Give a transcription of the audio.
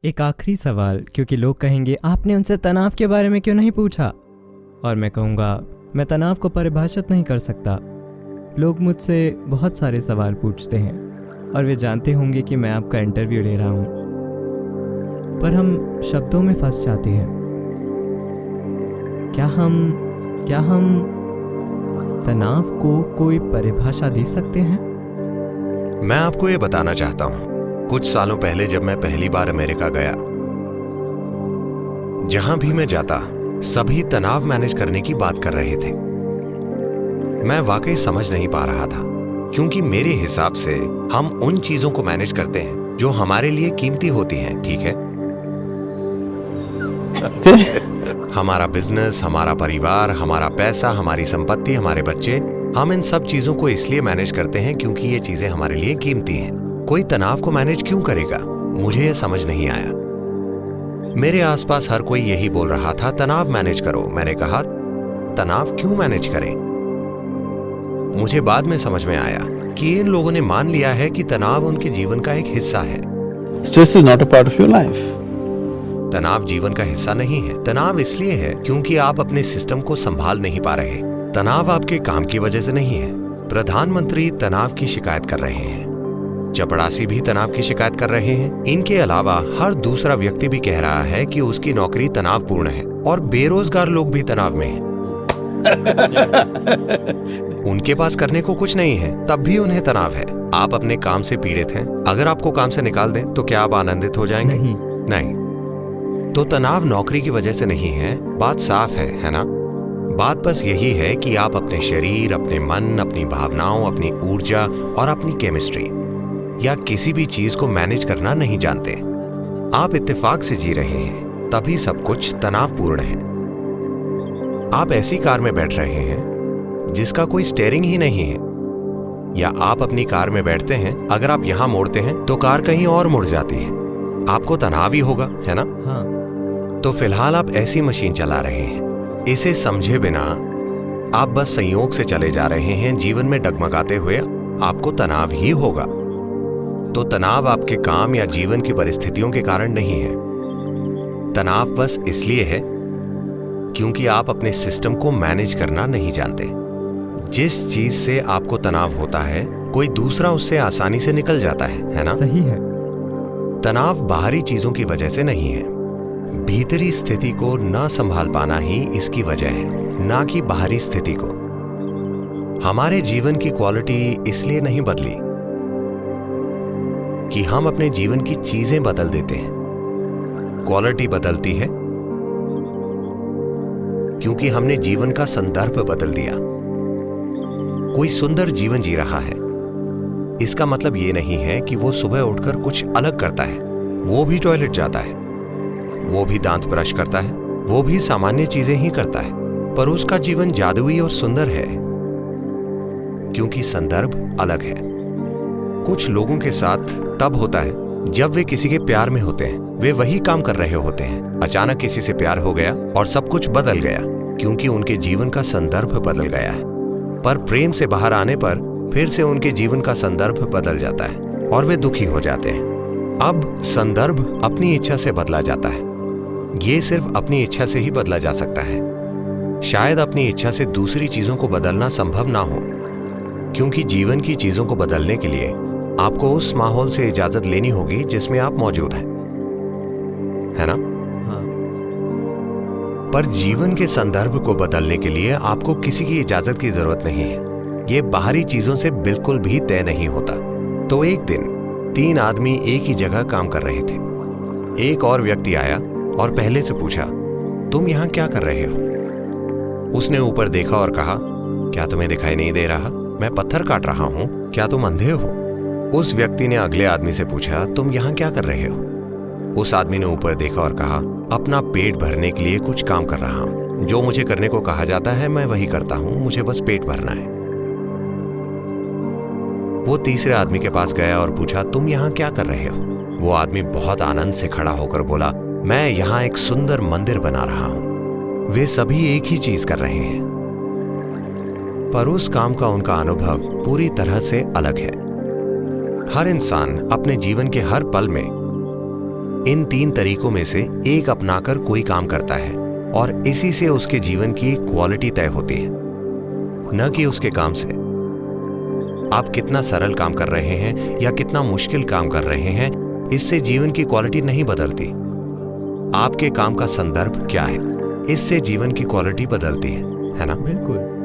एक आखिरी सवाल, क्योंकि लोग कहेंगे आपने उनसे तनाव के बारे में क्यों नहीं पूछा, और मैं कहूँगा मैं तनाव को परिभाषित नहीं कर सकता। लोग मुझसे बहुत सारे सवाल पूछते हैं और वे जानते होंगे कि मैं आपका इंटरव्यू ले रहा हूँ, पर हम शब्दों में फंस जाते हैं। क्या हम तनाव को कोई परिभाषा दे सकते हैं? मैं आपको ये बताना चाहता हूं, कुछ सालों पहले जब मैं पहली बार अमेरिका गया, जहां भी मैं जाता सभी तनाव मैनेज करने की बात कर रहे थे। मैं वाकई समझ नहीं पा रहा था, क्योंकि मेरे हिसाब से हम उन चीजों को मैनेज करते हैं जो हमारे लिए कीमती होती हैं, ठीक है? हमारा बिजनेस, हमारा परिवार, हमारा पैसा, हमारी संपत्ति, हमारे बच्चे, हम इन सब चीजों को इसलिए मैनेज करते हैं क्योंकि ये चीजें हमारे लिए कीमती हैं। कोई तनाव को मैनेज क्यों करेगा? मुझे ये समझ नहीं आया। मेरे आसपास हर कोई यही बोल रहा था, तनाव मैनेज करो। मैंने कहा, तनाव क्यों मैनेज करें? मुझे बाद में समझ में आया कि इन लोगों ने मान लिया है कि तनाव उनके जीवन का एक हिस्सा है। Stress is not a part of your life. तनाव जीवन का हिस्सा नहीं है। तनाव इसलिए है क्योंकि आप अपने सिस्टम को संभाल नहीं पा रहे। तनाव आपके काम की वजह से नहीं है। प्रधानमंत्री तनाव की शिकायत कर रहे हैं, चपड़ासी भी तनाव की शिकायत कर रहे हैं। इनके अलावा हर दूसरा व्यक्ति भी कह रहा है कि उसकी नौकरी तनावपूर्ण है, और बेरोजगार लोग भी तनाव में हैं। उनके पास करने को कुछ नहीं है, तब भी उन्हें तनाव है। आप अपने काम से पीड़ित हैं। अगर आपको काम से निकाल दें तो क्या आप आनंदित हो जाएंगे? नहीं। तो तनाव नौकरी की वजह से नहीं है। बात साफ है ना? बात बस यही है कि आप अपने शरीर, अपने मन, अपनी भावनाओं, अपनी ऊर्जा और अपनी केमिस्ट्री या किसी भी चीज को मैनेज करना नहीं जानते। आप इत्तेफाक से जी रहे हैं, तभी सब कुछ तनावपूर्ण है। आप ऐसी कार में बैठ रहे हैं जिसका कोई स्टीयरिंग ही नहीं है, या आप अपनी कार में बैठते हैं, अगर आप यहां मोड़ते हैं तो कार कहीं और मुड़ जाती है। आपको तनाव ही होगा, है ना? हाँ। तो फिलहाल आप ऐसी मशीन चला रहे हैं, इसे समझे बिना आप बस संयोग से चले जा रहे हैं, जीवन में डगमगाते हुए। आपको तनाव ही होगा। तो तनाव आपके काम या जीवन की परिस्थितियों के कारण नहीं है। तनाव बस इसलिए है क्योंकि आप अपने सिस्टम को मैनेज करना नहीं जानते। जिस चीज से आपको तनाव होता है, कोई दूसरा उससे आसानी से निकल जाता है ना? सही है। तनाव बाहरी चीजों की वजह से नहीं है। भीतरी स्थिति को न संभाल पाना ही इसकी वजह है, ना कि बाहरी स्थिति को। हमारे जीवन की क्वालिटी इसलिए नहीं बदली कि हम अपने जीवन की चीजें बदल देते हैं। क्वालिटी बदलती है क्योंकि हमने जीवन का संदर्भ बदल दिया। कोई सुंदर जीवन जी रहा है, इसका मतलब यह नहीं है कि वो सुबह उठकर कुछ अलग करता है। वो भी टॉयलेट जाता है, वो भी दांत ब्रश करता है, वो भी सामान्य चीजें ही करता है, पर उसका जीवन जादुई और सुंदर है क्योंकि संदर्भ अलग है। कुछ लोगों के साथ तब होता है जब वे किसी के प्यार में होते हैं। वे वही काम कर रहे होते हैं, अचानक किसी से प्यार हो गया और सब कुछ बदल गया क्योंकि उनके जीवन का संदर्भ बदल गया है। पर प्रेम से बाहर आने पर फिर से उनके जीवन का संदर्भ बदल जाता है और वे दुखी हो जाते हैं। अब संदर्भ अपनी इच्छा से बदला जाता है। ये सिर्फ अपनी इच्छा से ही बदला जा सकता है। शायद अपनी इच्छा से दूसरी चीजों को बदलना संभव ना हो, क्योंकि जीवन की चीजों को बदलने के लिए आपको उस माहौल से इजाजत लेनी होगी जिसमें आप मौजूद हैं, है ना? हाँ। पर जीवन के संदर्भ को बदलने के लिए आपको किसी की इजाजत की जरूरत नहीं है। ये बाहरी चीजों से बिल्कुल भी तय नहीं होता। तो एक दिन 3 आदमी एक ही जगह काम कर रहे थे। एक और व्यक्ति आया और पहले से पूछा, तुम यहां क्या कर रहे हो? उसने ऊपर देखा और कहा, क्या तुम्हें दिखाई नहीं दे रहा? मैं पत्थर काट रहा हूं, क्या तुम अंधे हो? उस व्यक्ति ने अगले आदमी से पूछा, तुम यहां क्या कर रहे हो? उस आदमी ने ऊपर देखा और कहा, अपना पेट भरने के लिए कुछ काम कर रहा हूं। जो मुझे करने को कहा जाता है मैं वही करता हूं, मुझे बस पेट भरना है। वो तीसरे आदमी के पास गया और पूछा, तुम यहां क्या कर रहे हो? वो आदमी बहुत आनंद से खड़ा होकर बोला, मैं यहां एक सुंदर मंदिर बना रहा हूं। वे सभी एक ही चीज कर रहे हैं, पर उस काम का उनका अनुभव पूरी तरह से अलग है। हर इंसान अपने जीवन के हर पल में इन 3 तरीकों में से एक अपनाकर कोई काम करता है और इसी से उसके जीवन की क्वालिटी तय होती है, न कि उसके काम से। आप कितना सरल काम कर रहे हैं या कितना मुश्किल काम कर रहे हैं, इससे जीवन की क्वालिटी नहीं बदलती। आपके काम का संदर्भ क्या है, इससे जीवन की क्वालिटी बदलती है ना? बिल्कुल।